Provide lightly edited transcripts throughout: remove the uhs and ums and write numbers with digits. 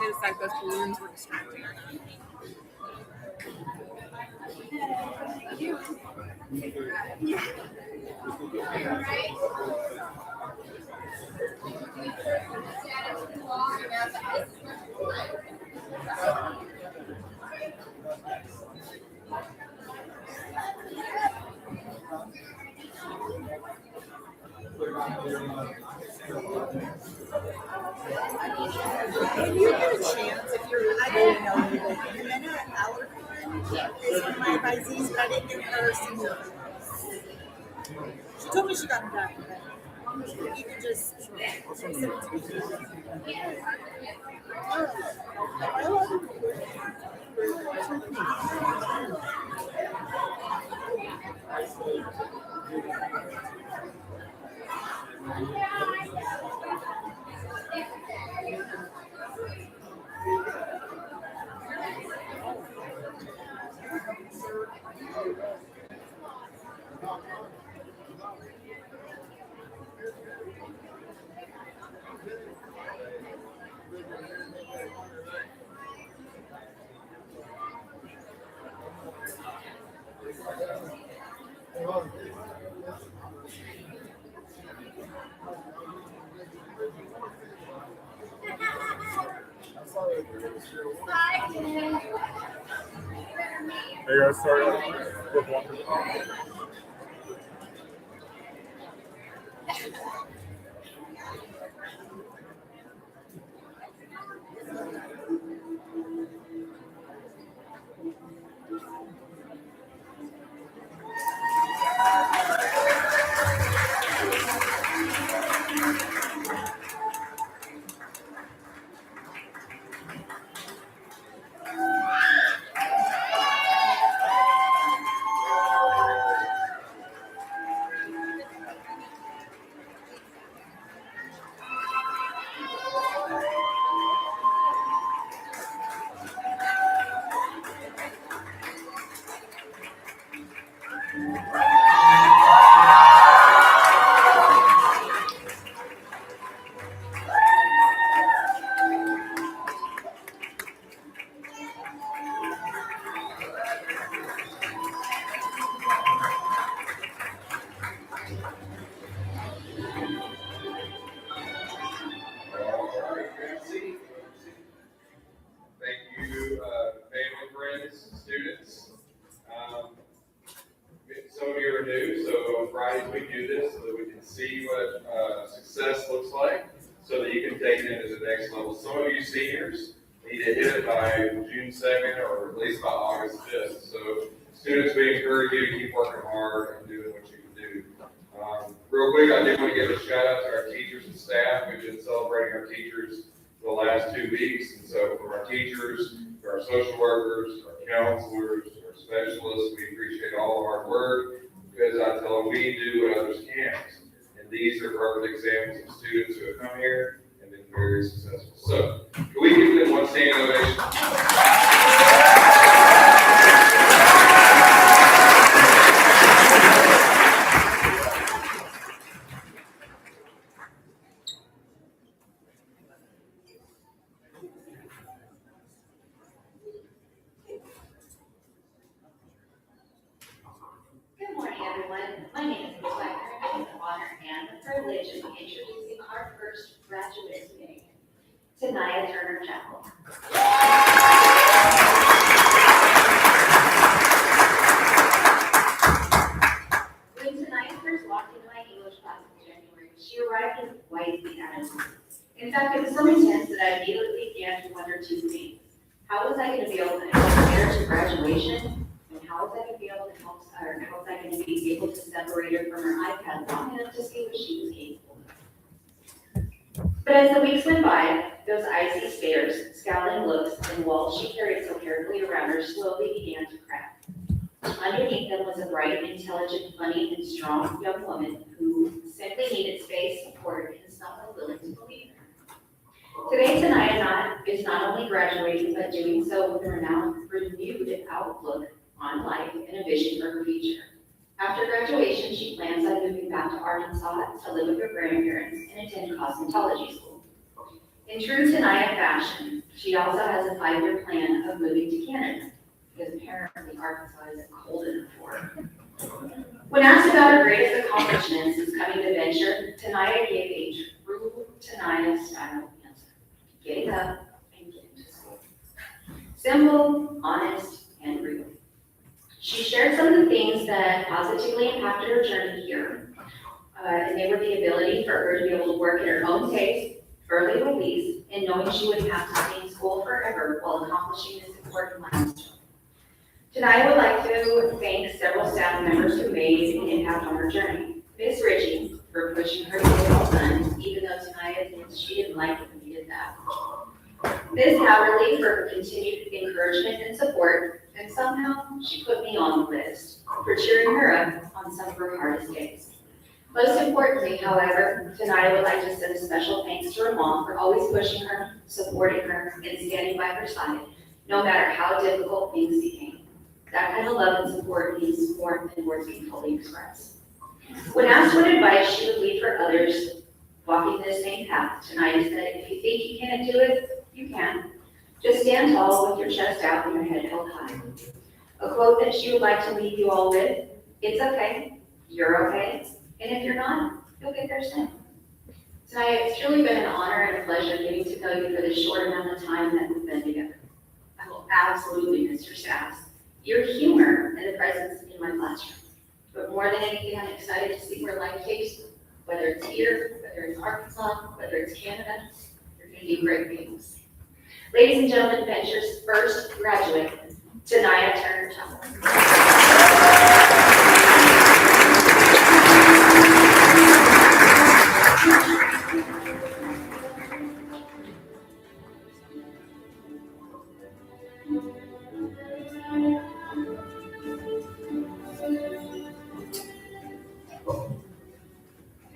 It's like those balloons were distracting or not. When you get a chance, if you're, I didn't know you, but Jimena Alarcon is one of my advisees, but I didn't get her single. She told me she got them done, but you can just send it to me. I love it. Hey guys, sorry with one. Thank you, family, friends, students. Some of you are new, so on Fridays we do this so that we can see what success looks like, so that you can take it to the next level. Some of you seniors need to hit it by June 2nd or at least by August 5th. So students, we encourage you to keep working hard and doing what you can do. Real quick, I did want to give a shout out to our teachers and staff. We've been celebrating our teachers for the last 2 weeks. And so from our teachers, to our social workers, our counselors, our specialists, we appreciate all the hard work, because I tell them we do what others can't. And these are perfect examples of students who have come here and been very successful. So, can we give them one standing ovation? Good morning, everyone. My name is Ms. Wagner, and I have the honor and the privilege of introducing our first graduate today, Tanaya Turner Chapel. When Tanaya first walked into my English class in January, she arrived with quite the attitude. In fact, it was so intense that I immediately began to wonder two things. How was I going to be able to prepare to graduation? And how was I going to be able to help, or how was I going to be able to separate her from her iPad long enough to see what she was capable of? But as the weeks went by, those icy stares, scowling looks, and walls she carried so carefully around her slowly began to crack. Underneath them was a bright, intelligent, funny, and strong young woman who simply needed space, support, and someone willing to believe her. Today, Tanaya is not only graduating, but doing so with a renewed outlook on life and a vision for her future. After graduation, she plans on moving back to Arkansas to live with her grandparents and attend cosmetology school. In true Tanaya fashion, she also has a 5-year plan of moving to Canada, because apparently Arkansas isn't cold enough for her. When asked about her greatest accomplishments since coming to venture, Tanaya gave a true Tanaya style answer: getting up and getting to school. Simple, honest, and real. She shared some of the things that positively impacted her journey here, and they were the ability for her to be able to work at her own pace, early release, and knowing she wouldn't have to stay in school forever while accomplishing this important milestone. Tonight, I would like to thank several staff members who made an impact on her journey. Ms. Ritchie for pushing her to get it all done, even though tonight she didn't like it when we did that. Ms. Howerly for her continued encouragement and support, and somehow she put me on the list for cheering her up on some of her hardest days. Most importantly, however, tonight I would like to send a special thanks to her mom for always pushing her, supporting her, and standing by her side, no matter how difficult things became. That kind of love and support means more than words can fully express. When asked what advice she would leave for others walking this same path, tonight said, if you think you can't do it, you can. Just stand tall with your chest out and your head held high. A quote that she would like to leave you all with: it's okay, you're okay, and if you're not, you'll get there soon. Tonight, it's truly been an honor and a pleasure getting to know you for this short amount of time that we've been together. I will absolutely miss your sass, your humor, and the presence in my classroom. But more than anything, I'm excited to see where life takes you. Whether it's here, whether it's Arkansas, whether it's Canada, you're going to do great things. Ladies and gentlemen, Venture's first graduate, Tanaya Turner Chapel.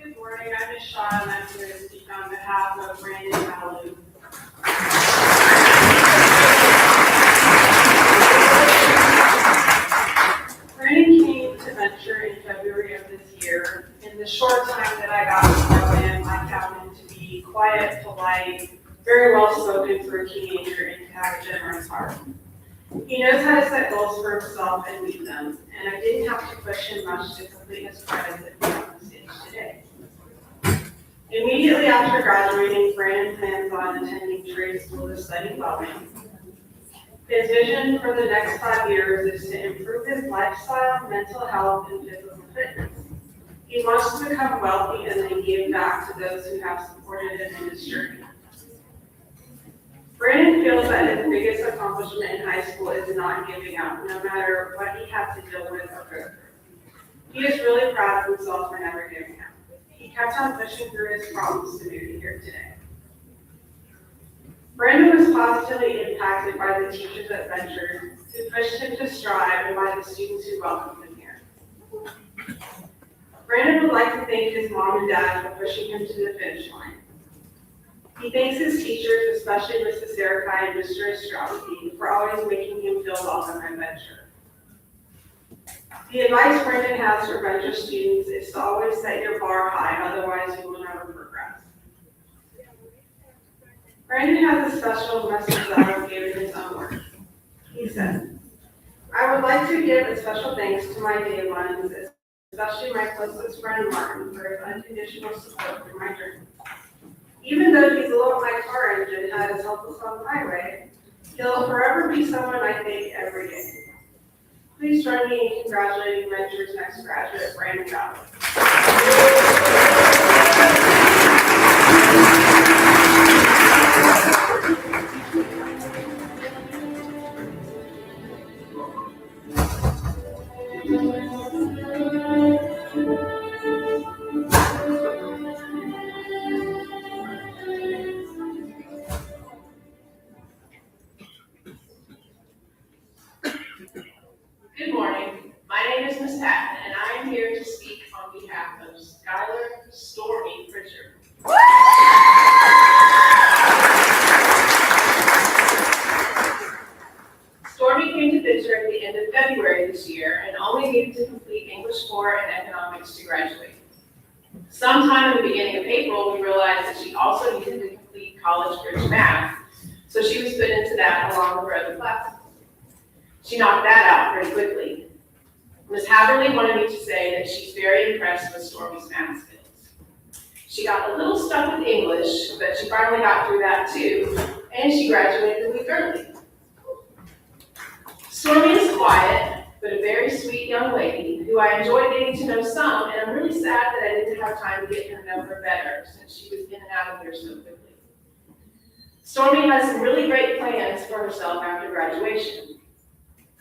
Good morning, I'm Ms. Shaw, and I'm here to speak on behalf of Brandon Malu. Brandon came to Venture in February of this year. In the short time that I got to know him, I found him to be quiet, polite, very well spoken for a teenager, and to have a generous heart. He knows how to set goals for himself and meet them, and I didn't have to push him much to complete his credits that we on the stage today. Immediately after graduating, Brandon plans on attending trade school to study welding. His vision for the next 5 years is to improve his lifestyle, mental health, and physical fitness. He wants to become wealthy and then give back to those who have supported him in his journey. Brandon feels that his biggest accomplishment in high school is not giving up, no matter what he had to deal with or go through. He is really proud of himself for never giving up. He kept on pushing through his problems to be here today. Brandon was positively impacted by the teachers at Venture who pushed him to strive and by the students who welcomed him here. Brandon would like to thank his mom and dad for pushing him to the finish line. He thanks his teachers, especially Mrs. Erica and Mr. Ostrowski, for always making him feel welcome at Venture. The advice Brandon has for Venture students is to always set your bar high, otherwise you will never progress. Brandon has a special message that I will give in his own words. He said, "I would like to give a special thanks to my day ones, especially my closest friend Martin, for his unconditional support through my journey. Even though he's low on my car engine and has helped us on the highway, he'll forever be someone I thank every day." Please join me in congratulating Venture's next graduate, Brandon Galloway. Good morning. My name is Ms. Patton, and I am here to speak on behalf of Skylar Stormy Pritchard. Stormy came to Venture at the end of February this year and only needed to complete English 4 and economics to graduate. Sometime in the beginning of April, we realized that she also needed to complete College Bridge Math, so she was put into that along with her other classes. She knocked that out pretty quickly. Ms. Haverly wanted me to say that she's very impressed with Stormy's math skills. She got a little stuck with English, but she finally got through that too, and she graduated a week early. Stormy is quiet, but a very sweet young lady who I enjoyed getting to know some, and I'm really sad that I didn't have time to get her number better since she was in and out of here so quickly. Stormy has some really great plans for herself after graduation.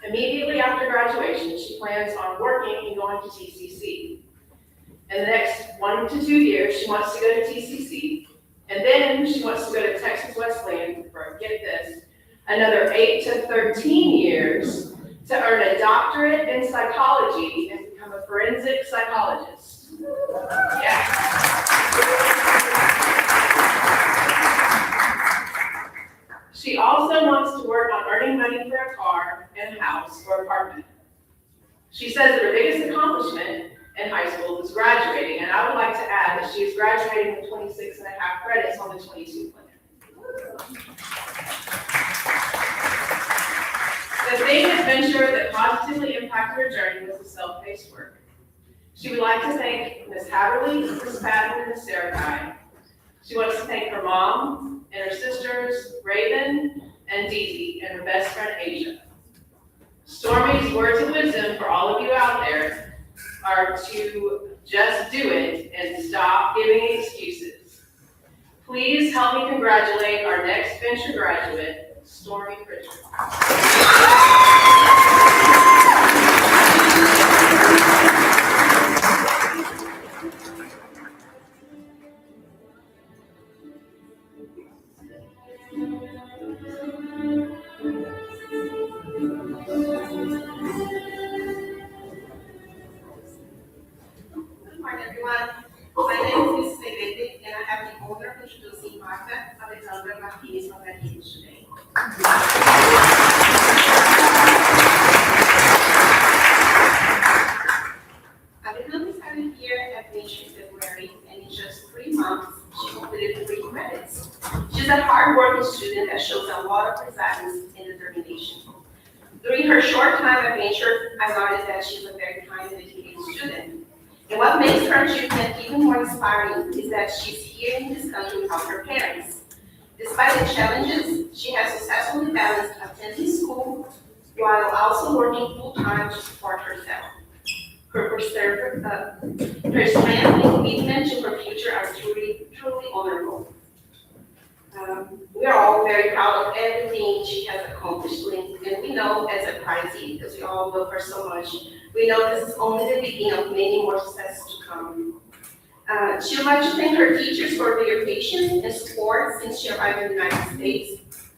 Immediately after graduation, she plans on working and going to TCC. In the next 1 to 2 years, she wants to go to TCC, and then she wants to go to Texas Wesleyan for, get this, another 8 to 13 years to earn a doctorate in psychology and become a forensic psychologist. Yeah. She also wants to work on earning money for a car and a house or apartment. She says that her biggest accomplishment in high school was graduating, and I would like to add that she is graduating with 26 and a half credits on the 22 plan. The thing at Venture that positively impacted her journey was the self-paced work. She would like to thank Ms. Haverly, Ms. Patton, and Ms. Sarah. She wants to thank her mom and her sisters, Raven and Dee Dee, and her best friend, Asia. Stormy's words of wisdom for all of you out there are to just do it and stop giving excuses. Please help me congratulate our next Venture graduate, Stormy Pritchard. Good morning, everyone. My name is Mrs. Benedict, and I have the honor of introducing Marta Alexandra Martinez Rodriguez today. Abigail started here at Venture in February, and in just 3 months, she completed 3 credits. She's a hardworking student that shows a lot of resilience and determination. During her short time at Venture, I noticed that she's a very kind and dedicated student. And what makes her achievement even more inspiring is that she's here in this country without her parents. Despite the challenges, she has successfully balanced attending school while also working full-time to support herself. Her strength and commitment to her future are truly honorable. We are all very proud of everything she has accomplished, and we know as a party, because we all love her so much, we know this is only the beginning of many more successes to come. She would like to thank her teachers for their patience and support since she arrived in the United States,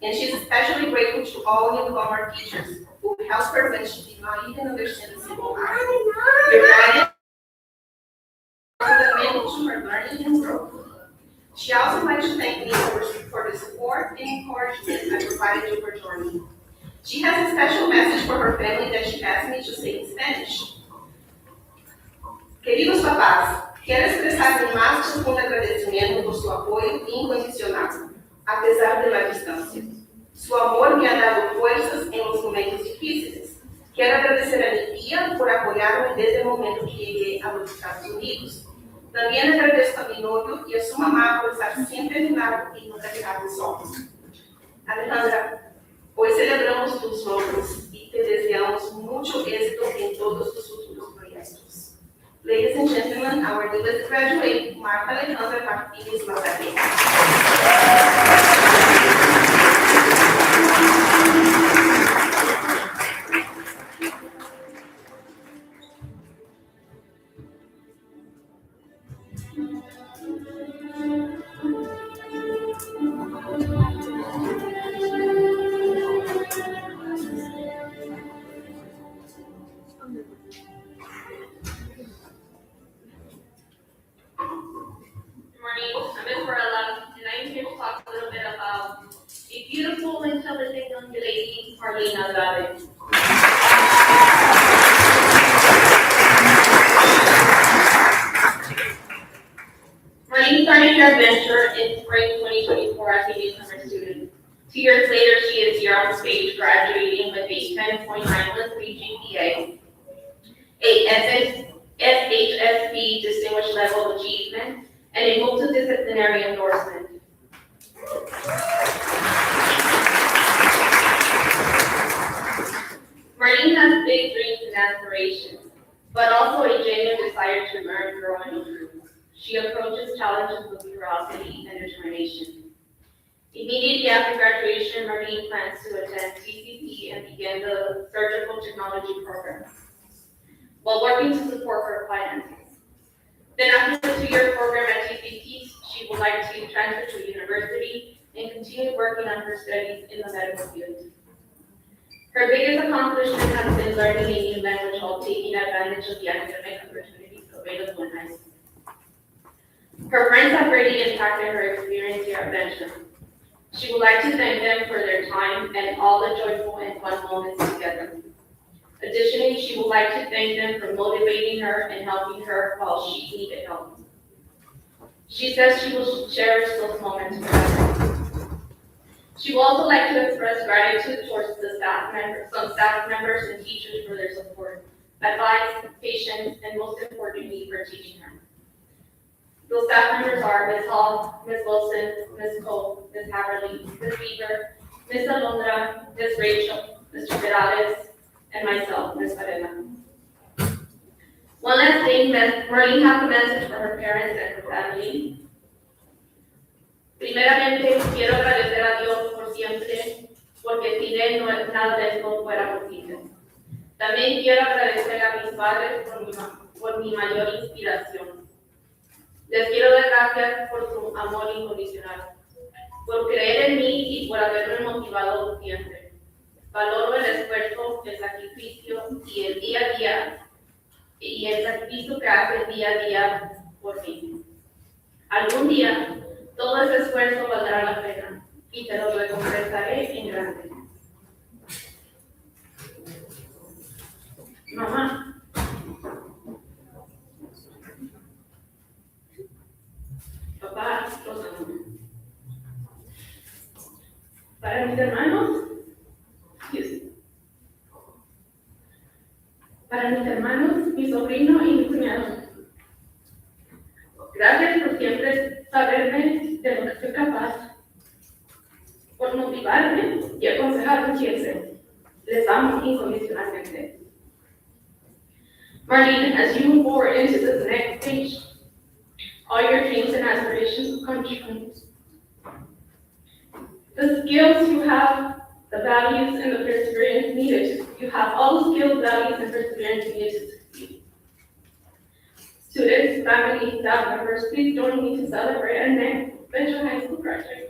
and she's especially grateful to all newcomer teachers who helped her when she did not even understand the simple math. Your guidance fundamental to her learning and growth. She also would like to thank me for the support and encouragement I provided to her journey. She has a special message for her family that she asked me to say in Spanish. Queridos papás, quero expressar mi más profundo agradecimiento por su apoyo incondicional, apesar de la distancia. Su amor me ha dado fuerzas en los momentos difíciles. Quero agradecer a mi tía por apoyarme desde el momento que llegué a los Estados Unidos. También agradezco a mi novio y a su mamá por estar siempre a mi lado y nunca dejarme solos. Alejandra, hoy celebramos tus logros y te deseamos mucho éxito en todos tus futuros proyectos. Ladies and gentlemen, our newest graduate, Marta Alejandra Martínez Mazaré. I'm Esmeralda, and I'm here to talk a little bit about a beautiful, intelligent young lady, Marlene Andrade. Marlene started her adventure in spring 2024 as a newcomer student. 2 years later, she is here on stage, graduating with a 10.913 GPA, a SHSB Distinguished Level of Achievement, and a multidisciplinary endorsement. Marlene has big dreams and aspirations, but also a genuine desire to learn, grow, and improve. She approaches challenges with curiosity and determination. Immediately after graduation, Marlene plans to attend TCP and begin the Surgical Technology program, while working to support her finances. Then after the 2-year program at TCP, she would like to transfer to university and continue working on her studies in the medical field. Her biggest accomplishment has been learning a new language while taking advantage of the academic opportunities available in high school. Her friends have greatly impacted her experience here at Benjamin. She would like to thank them for their time and all the joyful and fun moments together. Additionally, she would like to thank them for motivating her and helping her while she needed help. She says she will cherish those moments forever. She would also like to express gratitude towards some staff members and teachers for their support, advice, patience, and most importantly, for teaching her. Those staff members are Ms. Hall, Ms. Wilson, Ms. Cole, Ms. Haverly, Ms. Weaver, Ms. Alondra, Ms. Rachel, Mr. Perales, and myself, Ms. Varela. One last thing, Marlene has a message for her parents and her family. Primeramente, quiero agradecer a Dios por siempre, porque sin Él nada de esto fuera posible. También quiero agradecer a mis padres por mi mayor inspiración. Les quiero dar gracias por su amor incondicional, por creer en mí y por haberme motivado siempre. Valoro el esfuerzo, el sacrificio y el día a día, y el sacrificio que hace día a día por mí. Algún día, todo ese esfuerzo valdrá la pena y te lo recompensaré en grande. Mamá. Papá, los amo. Para mis hermanos, mi sobrino y mi cuñado. Gracias por siempre saberme de lo que soy capaz, por motivarme y aconsejarme siempre. Les amo incondicionalmente. Marlene, as you move forward into the next stage, all your dreams and aspirations will come true. The skills you have, the values and the perseverance needed. You have all the skills, values, and perseverance needed to succeed. Students, family, staff members, please join me to celebrate and thank Benjamin High School graduates.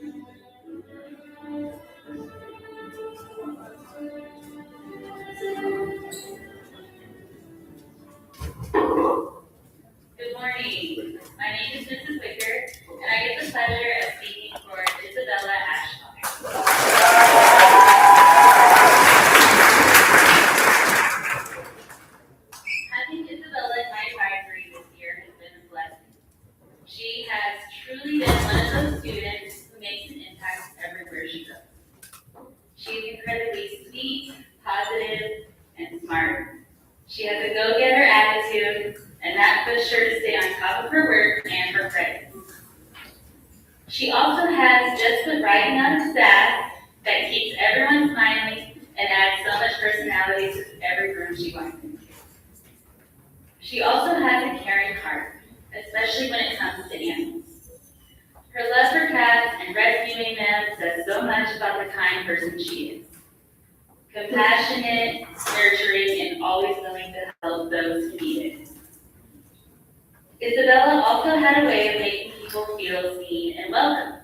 Good morning. My name is Mrs. Wicker, and I get the pleasure of speaking for Isabella Ashlock. Having Isabella in my advisory this year has been a blessing. She has truly been one of those students who makes an impact everywhere she goes. She is incredibly sweet, positive, and smart. She has a go-getter attitude, and that pushes her to stay on top of her work and her credits. She also has just the right amount of staff that keeps everyone smiling and adds so much personality to every room she walks into. She also has a caring heart, especially when it comes to animals. Her love for cats and rescuing them says so much about the kind person she is. Compassionate, nurturing, and always willing to help those who need it. Isabella also had a way of making people feel seen and welcomed.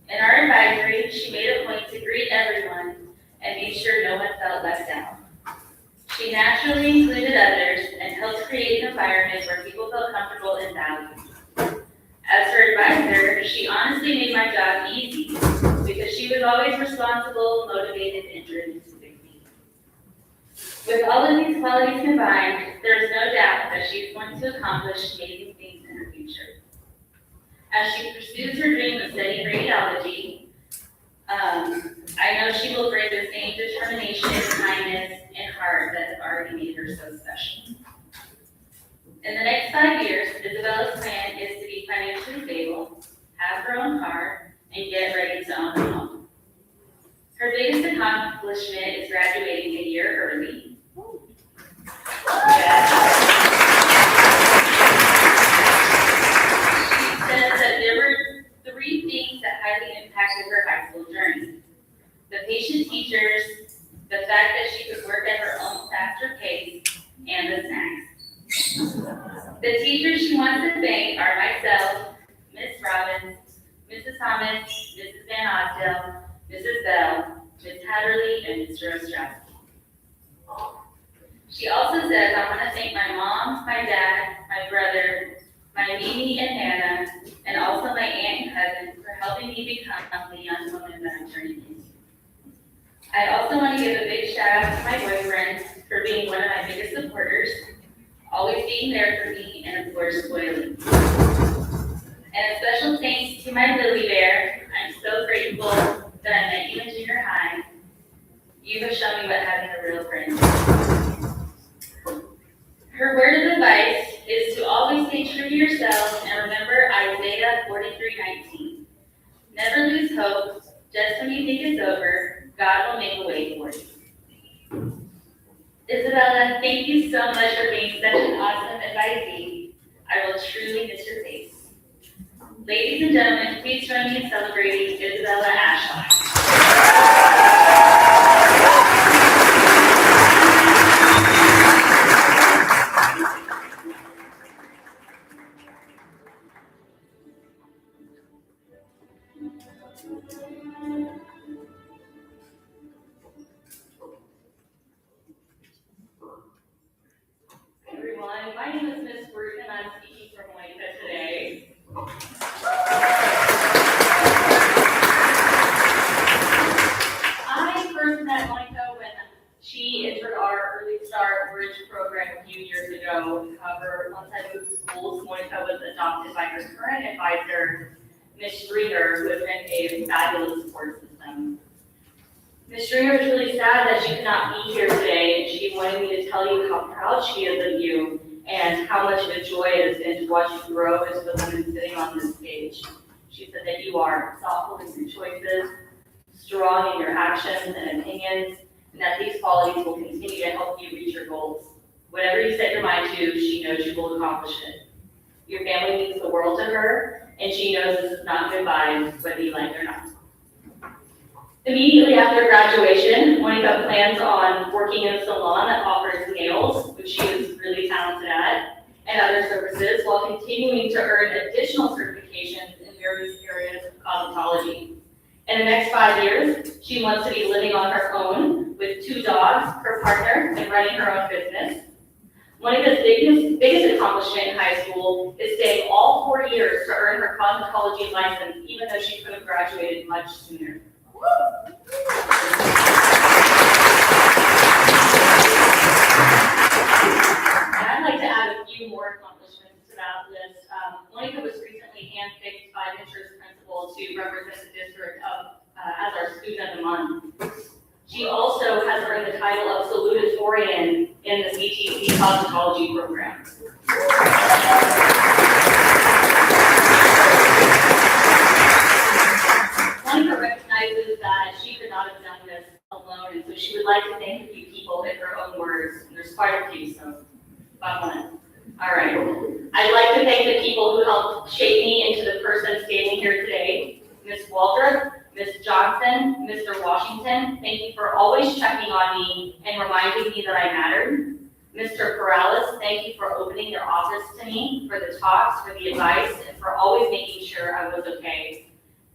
In our advisory, she made a point to greet everyone and made sure no one felt left out. She naturally included others and helped create an environment where people felt comfortable and valued. As her advisor, she honestly made my job easy because she was always responsible, motivated, and driven to succeed. With all of these qualities combined, there is no doubt that she is going to accomplish amazing things in her future. As she pursues her dream of studying radiology, I know she will bring the same determination, kindness, and heart that has already made her so special. In the next 5 years, Isabella's plan is to be financially stable, have her own car, and get ready to own a home. Her biggest accomplishment is graduating a year early. She said that there were 3 things that highly impacted her high school journey: the patient teachers, the fact that she could work at her own faster pace, and the snacks. The teachers she wants to thank are myself, Miss Robbins, Mrs. Thomas, Mrs. Van Osdale, Mrs. Bell, Ms. Hatterley, and Mr. Ostrowski. She also says, I want to thank my mom, my dad, my brother, my Mimi and Hannah, and also my aunt and cousin for helping me become the young woman that I'm turning into. I also want to give a big shout out to my boyfriend for being one of my biggest supporters, always being there for me, and of course, spoiling me. And a special thanks to my Lily Bear. I'm so grateful that I met you in junior high. You have shown me what having a real friend is. Her word of advice is to always stay true to yourself and remember Isaiah 43:19. Never lose hope. Just when you think it's over, God will make a way for you. Isabella, thank you so much for being such an awesome advisee. I will truly miss your face. Ladies and gentlemen, please join me in celebrating Isabella Ashlock. Everyone, my name is Ms. Ruth and I'm speaking from Monica today. I first met Monica when she entered our Early Start Bridge program a few years ago. However, once I moved to schools, Monica was adopted by her current advisor, Ms. Stringer, who has been a fabulous support system. Ms. Stringer was really sad that she could not be here today, and she wanted me to tell you how proud she is of you and how much of a joy it has been to watch you grow into the woman sitting on this stage. She said that you are thoughtful in your choices, strong in your actions and opinions, and that these qualities will continue to help you reach your goals. Whatever you set your mind to, she knows you will accomplish it. Your family means the world to her, and she knows this is not goodbye, whether you like it or not. Immediately after graduation, Monica plans on working in a salon that offers nails, which she is really talented at, and other services, while continuing to earn additional certifications in various areas of cosmetology. In the next 5 years, she wants to be living on her own with 2 dogs, her partner, and running her own business. Monica's biggest accomplishment in high school is staying all 4 years to earn her cosmetology license, even though she could have graduated much sooner. And I'd like to add a few more accomplishments to that list. Monica was recently handpicked by Ventures Principal to represent the district as our Student of the Month. She also has earned the title of salutatorian in the CTC cosmetology program. Monica recognizes that she could not have done this alone, and so she would like to thank a few people in her own words. And there's quite a few, so about one. All right. I'd like to thank the people who helped shape me into the person standing here today. Ms. Waldrop, Ms. Johnson, Mr. Washington, thank you for always checking on me and reminding me that I mattered. Mr. Perales, thank you for opening your office to me, for the talks, for the advice, and for always making sure I was okay.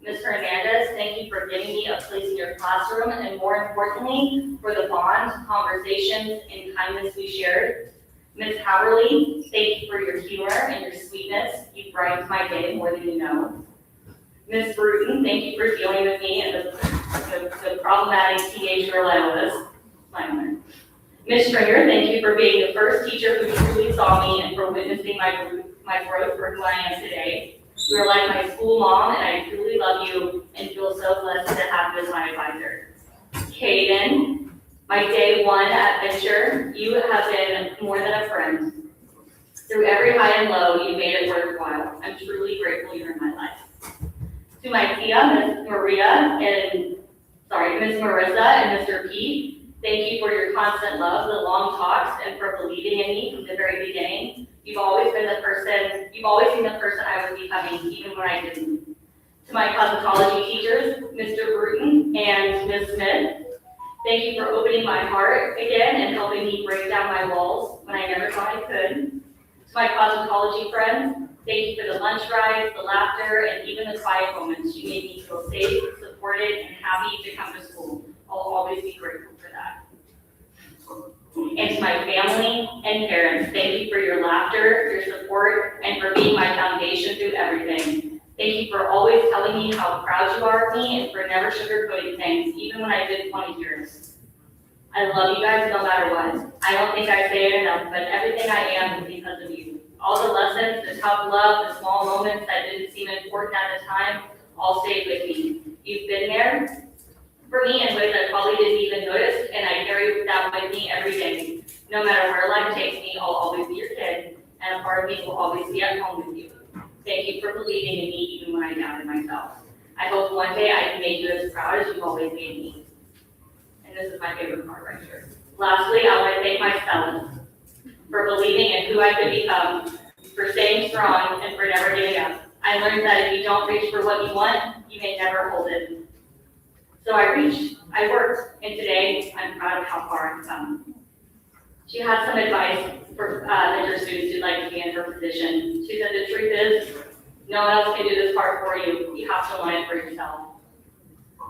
Mr. Hernandez, thank you for giving me a place in your classroom, and more importantly, for the bond, conversations, and kindness we shared. Ms. Haverly, thank you for your humor and your sweetness. You brightened my day more than you know. Ms. Bruton, thank you for dealing with me and the problematic teenage girl I was. Ms. Stringer, thank you for being the first teacher who truly saw me and for witnessing my growth for who I am today. You are like my school mom, and I truly love you and feel so blessed to have you as my advisor. Kaden, my day 1 at Venture, you have been more than a friend. Through every high and low, you made it worthwhile. I'm truly grateful you're in my life. To my tia, Ms. Marissa and Mr. Pete, thank you for your constant love, the long talks, and for believing in me from the very beginning. You've always seen the person I was becoming, even when I didn't. To my cosmetology teachers, Mr. Bruton and Ms. Smith, thank you for opening my heart again and helping me break down my walls when I never thought I could. To my cosmetology friends, thank you for the lunch rides, the laughter, and even the quiet moments. You made me feel safe, supported, and happy to come to school. I'll always be grateful for that. And to my family and parents, thank you for your laughter, your support, and for being my foundation through everything. Thank you for always telling me how proud you are of me and for never sugarcoating things, even when I didn't want to hear it. I love you guys no matter what. I don't think I say it enough, but everything I am is because of you. All the lessons, the tough love, the small moments that didn't seem important at the time, all stayed with me. You've been there for me in ways I probably didn't even notice, and I carry that with me every day. No matter where life takes me, I'll always be your kid, and a part of me will always be at home with you. Thank you for believing in me even when I doubted myself. I hope one day I can make you as proud as you've always made me. And this is my favorite part right here. Lastly, I want to thank myself for believing in who I could become, for staying strong, and for never giving up. I learned that if you don't reach for what you want, you may never hold it. So I reached, I worked, and today I'm proud of how far I've come. She had some advice for Venture students who'd like to be in her position. She said, the truth is, no one else can do this part for you. You have to want it for yourself.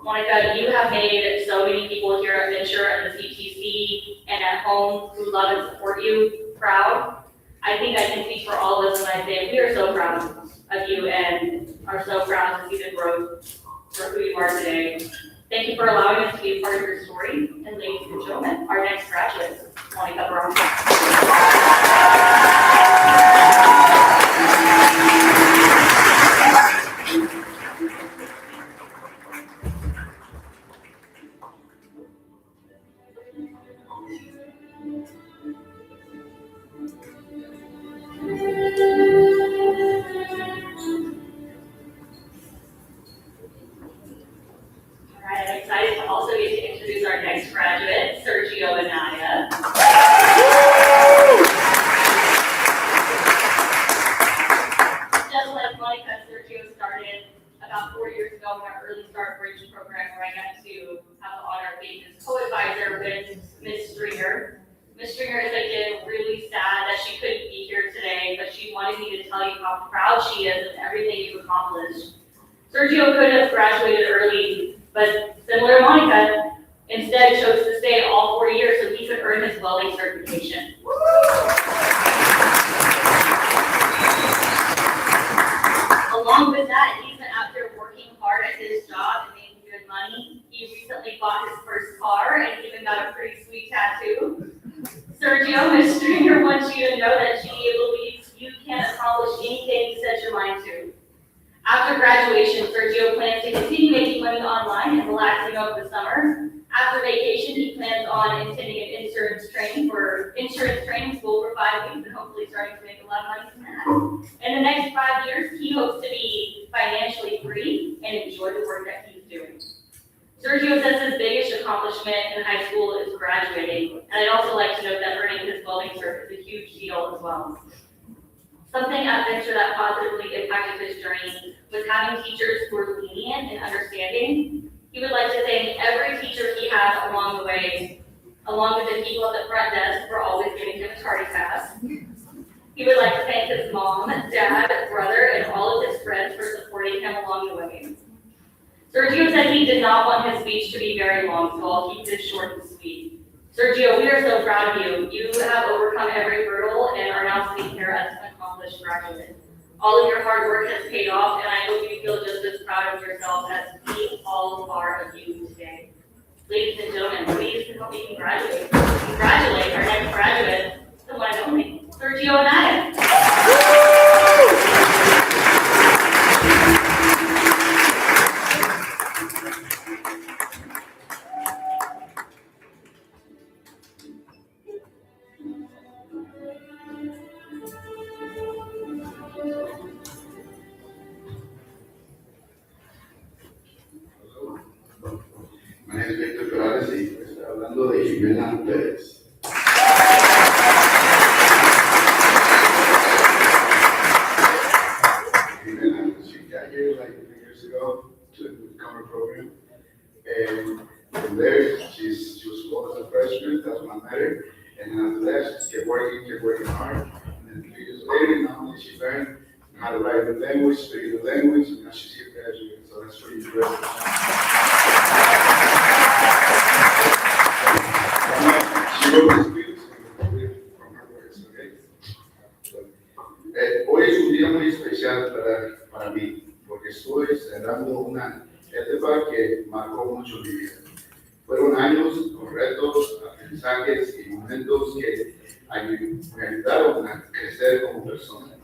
Monica, you have made so many people here at Venture and the CTC and at home who love and support you proud. I think I can speak for all of us when I say we are so proud of you and are so proud to see the growth for who you are today. Thank you for allowing us to be a part of your story. And ladies and gentlemen, our next graduates, Monica Brown. I'm excited to also get to introduce our next graduate, Sergio Anaya. Just like Monica, Sergio started about 4 years ago in our Early Start Bridge program, where I got to have the honor of being his co-advisor with Ms. Stringer. Ms. Stringer is again really sad that she couldn't be here today, but she wanted me to tell you how proud she is of everything you've accomplished. Sergio could have graduated early, but similar to Monica, instead chose to stay all 4 years so he could earn his welding certification. Along with that, he's been out there working hard at his job and making good money. He recently bought his first car and even got a pretty sweet tattoo. Sergio, Ms. Stringer wants you to know that she believes you can accomplish anything you set your mind to. After graduation, Sergio plans to continue making money online and relaxing over the summer. After vacation, he plans on attending an insurance training school for 5 weeks and hopefully starting to make a lot of money from that. In the next 5 years, he hopes to be financially free and enjoy the work that he's doing. Sergio says his biggest accomplishment in high school is graduating, and I'd also like to note that earning his welding cert is a huge deal as well. Something at Venture that positively impacted his journey was having teachers who were lenient and understanding. He would like to thank every teacher he had along the way, along with the people at the front desk for always giving him a tardy pass. He would like to thank his mom, dad, brother, and all of his friends for supporting him along the way. Sergio said he did not want his speech to be very long, so I'll keep this short and sweet. Sergio, we are so proud of you. You have overcome every hurdle and are now sitting here as an accomplished graduate. All of your hard work has paid off, and I hope you feel just as proud of yourself as we all are of you today. Ladies and gentlemen, please help me congratulate our next graduate, the one and only, Sergio Anaya. My name is Victor Perales y estoy hablando de Jimena Pérez. Jimena, she got here like 3 years ago to become a program. And from there, she was called as a freshman, that's when I met her. And then after that, she kept working hard. And then 3 years later, not only she learned how to write the language, speak the language, and now she's here graduating. So that's pretty impressive. She wrote this piece from her words, okay? Hoy es un día muy especial para mí, porque estoy cerrando una etapa que marcó mucho mi vida. Fueron años con retos, aprendizajes y momentos que me ayudaron a crecer como persona.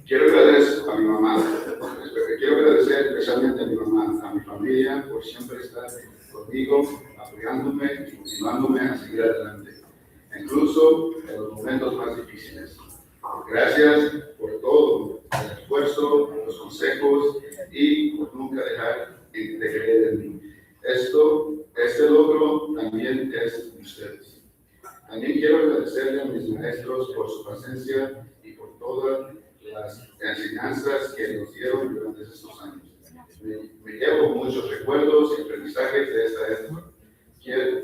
Quiero agradecer a mi mamá, quiero agradecer especialmente a mi mamá, a mi familia por siempre estar conmigo, apoyándome y motivándome a seguir adelante, incluso en los momentos más difíciles. Gracias por todo, el esfuerzo, los consejos y por nunca dejar de creer en mí. Este logro también es de ustedes. También quiero agradecerle a mis maestros por su paciencia y por todas las enseñanzas que nos dieron durante estos años. Me llevo muchos recuerdos y aprendizajes de esta época. Quiero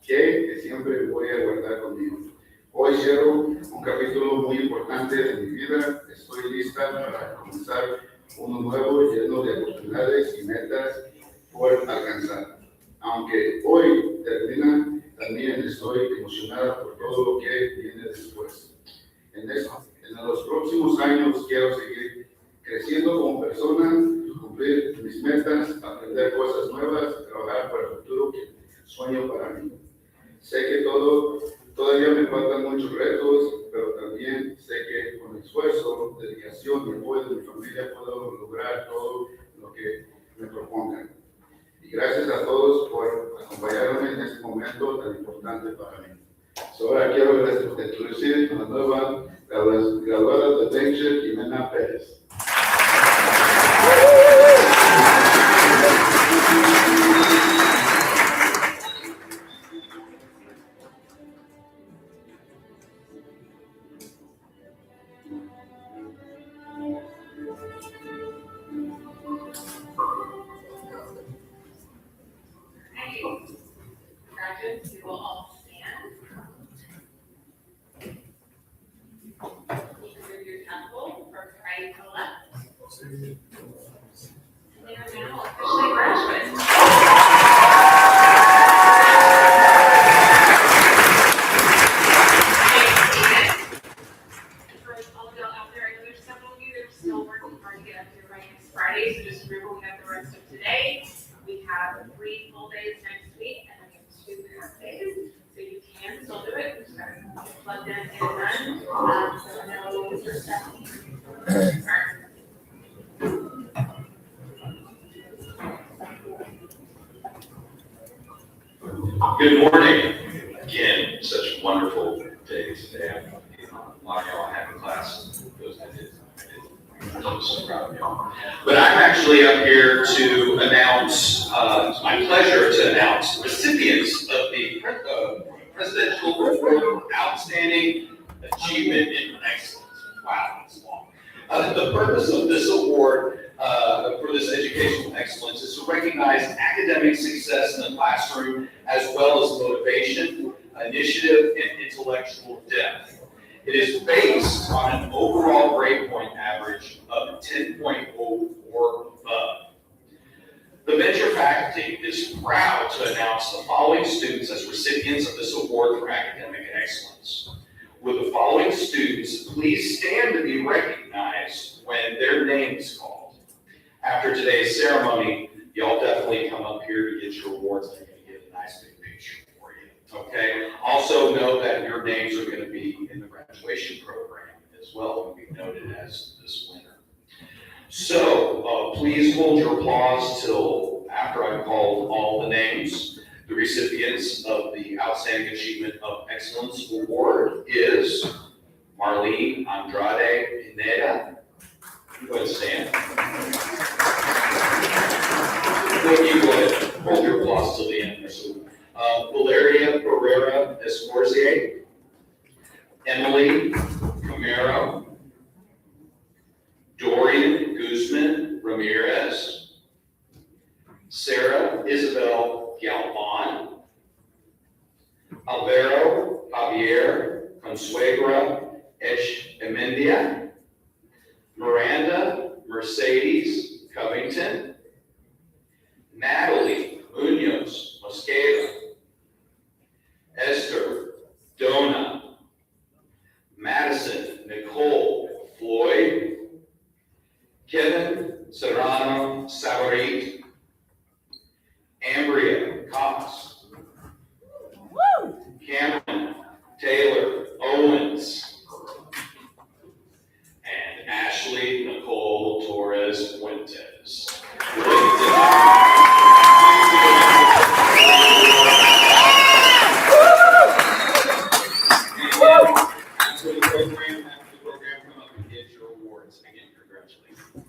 que siempre voy a guardar conmigo. Hoy cierro un capítulo muy importante de mi vida. Estoy lista para comenzar uno nuevo lleno de oportunidades y metas por alcanzar. Aunque hoy termina, también estoy emocionada por todo lo que viene después. En los próximos años quiero seguir creciendo como persona, cumplir mis metas, aprender cosas nuevas, trabajar para el futuro que sueño para mí. Sé que todavía me faltan muchos retos, pero también sé que con esfuerzo, dedicación y apoyo de mi familia puedo lograr todo lo que me propongan. Y gracias a todos por acompañarme en este momento tan importante para mí. Ahora quiero introducir a la nueva graduada de Venture, Jimena Pérez. Graduates, you will all stand. You can move your temple from right to left. They are now officially graduates. For all of y'all out there, I know there's several of you that are still working hard to get up here right next Friday, so just remember we have the rest of today. We have 3 full days next week, and we have 2 half days, so you can still do it. We just gotta get plugged in and get it done. So I know Mr. Stephanie. Good morning. Again, such a wonderful day today. A lot of y'all having class. Those that did. I'm so proud of y'all. But I'm actually up here to announce, it's my pleasure to announce recipients of the Presidential Award for Outstanding Achievement in Excellence. Wow, that's long. The purpose of this award for this educational excellence is to recognize academic success in the classroom as well as motivation, initiative, and intellectual depth. It is based on an overall grade point average of 10.04 or above. The Venture faculty is proud to announce the following students as recipients of this award for academic excellence. Will the following students please stand to be recognized when their name is called? After today's ceremony, y'all definitely come up here to get your awards. They're going to get a nice big picture for you. Okay? Also know that your names are going to be in the graduation program as well and be noted as this winner. So please hold your applause till after I've called all the names. The recipients of the Outstanding Achievement of Excellence Award is Marlene Andrade Pineda. Go ahead and stand. Then you go ahead, hold your applause till the end. So, Valeria Pereira Escorzier, Emily Camaro, Dorian Guzman Ramirez, Sarah Isabel Galvan, Alvaro Javier Consuegra Echemendia, Miranda Mercedes Covington, Natalie Munoz Mosqueda, Esther Dona, Madison Nicole Floyd, Kevin Serrano Savarit, Ambria Cox, Cameron Taylor Owens, and Ashley Nicole Torres Fuentes. After the program, come up and get your awards. Again, congratulations.